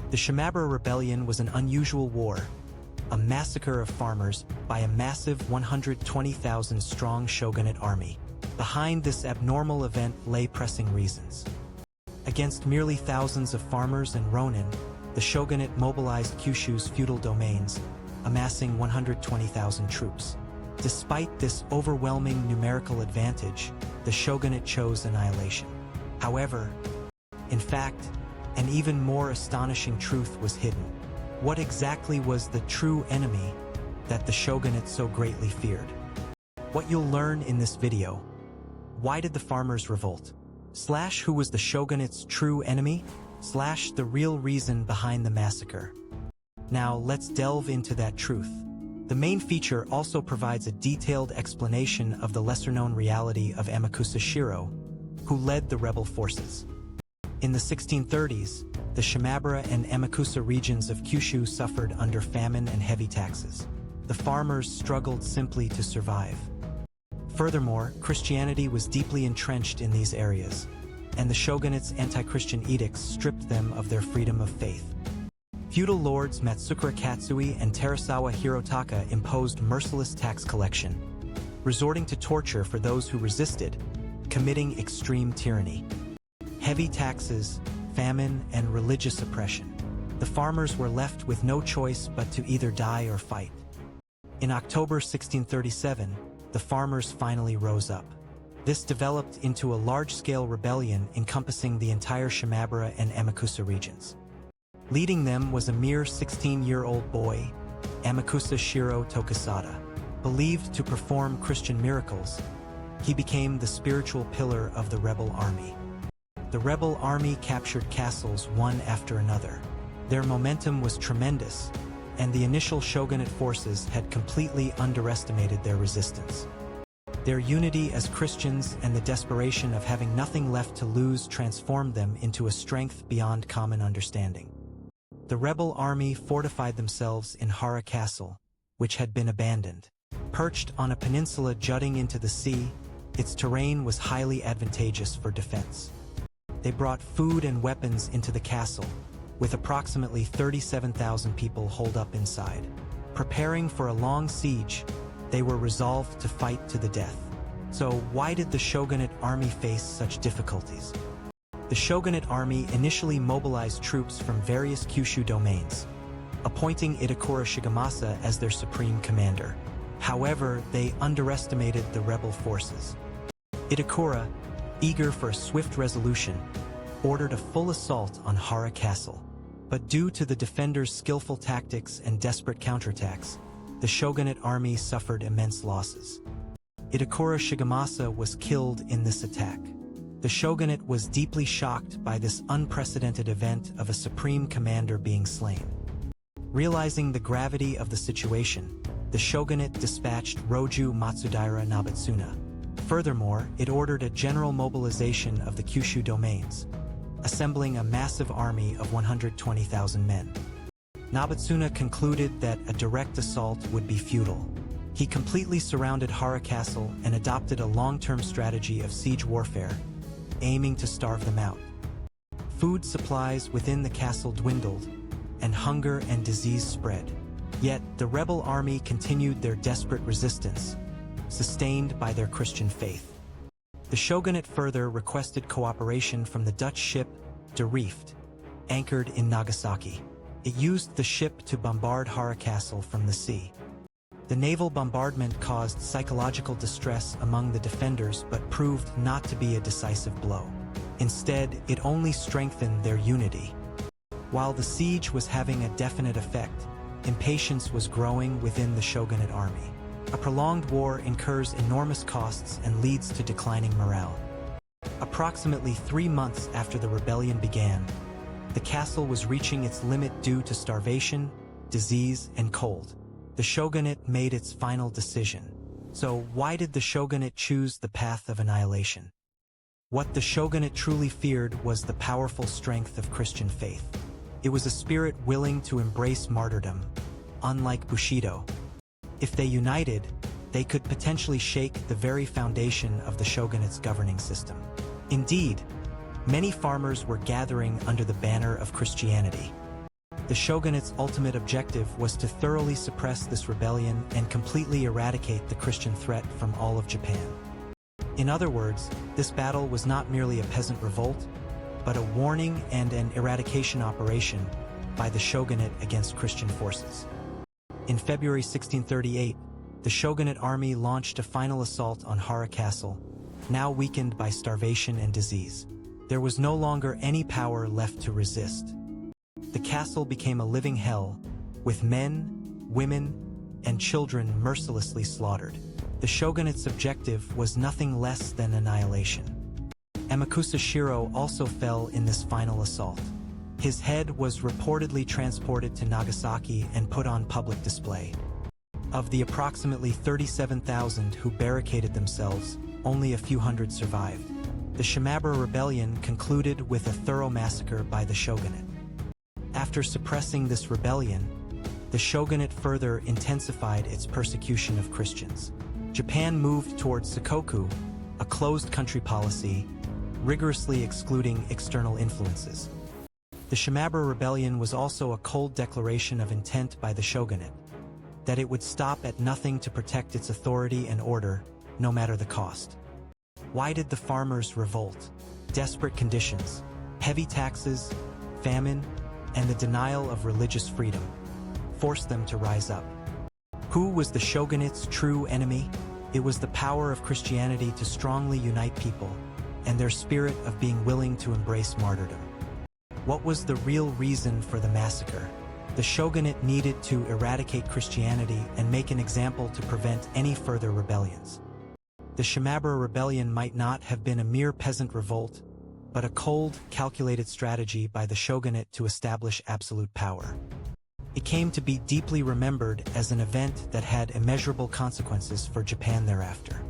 The Shimabara Rebellion was an unusual war, a massacre of farmers by a massive 120,000-strong shogunate army. Behind this abnormal event lay pressing reasons. Against merely thousands of farmers and ronin, the shogunate mobilized Kyushu's feudal domains, amassing 120,000 troops. Despite this overwhelming numerical advantage, the shogunate chose annihilation. However, in fact, an even more astonishing truth was hidden. What exactly was the true enemy that the shogunate so greatly feared? What you'll learn in this video: why did the farmers revolt? / who was the shogunate's true enemy? / the real reason behind the massacre. Now let's delve into that truth. The main feature also provides a detailed explanation of the lesser-known reality of Amakusa Shiro, who led the rebel forces. In the 1630s, the Shimabara and Amakusa regions of Kyushu suffered under famine and heavy taxes. The farmers struggled simply to survive. Furthermore, Christianity was deeply entrenched in these areas, and the shogunate's anti-Christian edicts stripped them of their freedom of faith. Feudal lords Matsukura Katsui and Terasawa Hirotaka imposed merciless tax collection, resorting to torture for those who resisted, committing extreme tyranny. Heavy taxes, famine, and religious oppression. The farmers were left with no choice but to either die or fight. In October 1637, the farmers finally rose up. This developed into a large-scale rebellion encompassing the entire Shimabara and Amakusa regions. Leading them was a mere 16-year-old boy, Amakusa Shiro Tokusada. Believed to perform Christian miracles, he became the spiritual pillar of the rebel army. The rebel army captured castles one after another. Their momentum was tremendous, and the initial shogunate forces had completely underestimated their resistance. Their unity as Christians and the desperation of having nothing left to lose transformed them into a strength beyond common understanding. The rebel army fortified themselves in Hara Castle, which had been abandoned. Perched on a peninsula jutting into the sea, its terrain was highly advantageous for defense. They brought food and weapons into the castle, with approximately 37,000 people holed up inside. Preparing for a long siege, they were resolved to fight to the death. So why did the shogunate army face such difficulties? The shogunate army initially mobilized troops from various Kyushu domains, appointing Itakura Shigemasa as their supreme commander. However, they underestimated the rebel forces. Itakura, eager for a swift resolution, ordered a full assault on Hara Castle. But due to the defenders' skillful tactics and desperate counterattacks, the shogunate army suffered immense losses. Itakura Shigemasa was killed in this attack. The shogunate was deeply shocked by this unprecedented event of a supreme commander being slain. Realizing the gravity of the situation, the shogunate dispatched Roju Matsudaira Nabatsuna. Furthermore, it ordered a general mobilization of the Kyushu domains, assembling a massive army of 120,000 men. Nabatsuna concluded that a direct assault would be futile. He completely surrounded Hara Castle and adopted a long-term strategy of siege warfare, aiming to starve them out. Food supplies within the castle dwindled, and hunger and disease spread. Yet, the rebel army continued their desperate resistance, sustained by their Christian faith. The shogunate further requested cooperation from the Dutch ship De Reeft, anchored in Nagasaki. It used the ship to bombard Hara Castle from the sea. The naval bombardment caused psychological distress among the defenders but proved not to be a decisive blow. Instead, it only strengthened their unity. While the siege was having a definite effect, impatience was growing within the shogunate army. A prolonged war incurs enormous costs and leads to declining morale. Approximately 3 months after the rebellion began, the castle was reaching its limit due to starvation, disease, and cold. The shogunate made its final decision. So why did the shogunate choose the path of annihilation? What the shogunate truly feared was the powerful strength of Christian faith. It was a spirit willing to embrace martyrdom, unlike Bushido. If they united, they could potentially shake the very foundation of the shogunate's governing system. Indeed, many farmers were gathering under the banner of Christianity. The shogunate's ultimate objective was to thoroughly suppress this rebellion and completely eradicate the Christian threat from all of Japan. In other words, this battle was not merely a peasant revolt, but a warning and an eradication operation by the shogunate against Christian forces. In February 1638, the shogunate army launched a final assault on Hara Castle, now weakened by starvation and disease. There was no longer any power left to resist. The castle became a living hell, with men, women, and children mercilessly slaughtered. The shogunate's objective was nothing less than annihilation. Amakusa Shiro also fell in this final assault. His head was reportedly transported to Nagasaki and put on public display. Of the approximately 37,000 who barricaded themselves, only a few hundred survived. The Shimabara Rebellion concluded with a thorough massacre by the shogunate. After suppressing this rebellion, the shogunate further intensified its persecution of Christians. Japan moved towards Sakoku, a closed country policy, rigorously excluding external influences. The Shimabara Rebellion was also a cold declaration of intent by the shogunate, that it would stop at nothing to protect its authority and order, no matter the cost. Why did the farmers revolt? Desperate conditions, heavy taxes, famine, and the denial of religious freedom forced them to rise up. Who was the shogunate's true enemy? It was the power of Christianity to strongly unite people, and their spirit of being willing to embrace martyrdom. What was the real reason for the massacre? The shogunate needed to eradicate Christianity and make an example to prevent any further rebellions. The Shimabara Rebellion might not have been a mere peasant revolt, but a cold, calculated strategy by the shogunate to establish absolute power. It came to be deeply remembered as an event that had immeasurable consequences for Japan thereafter.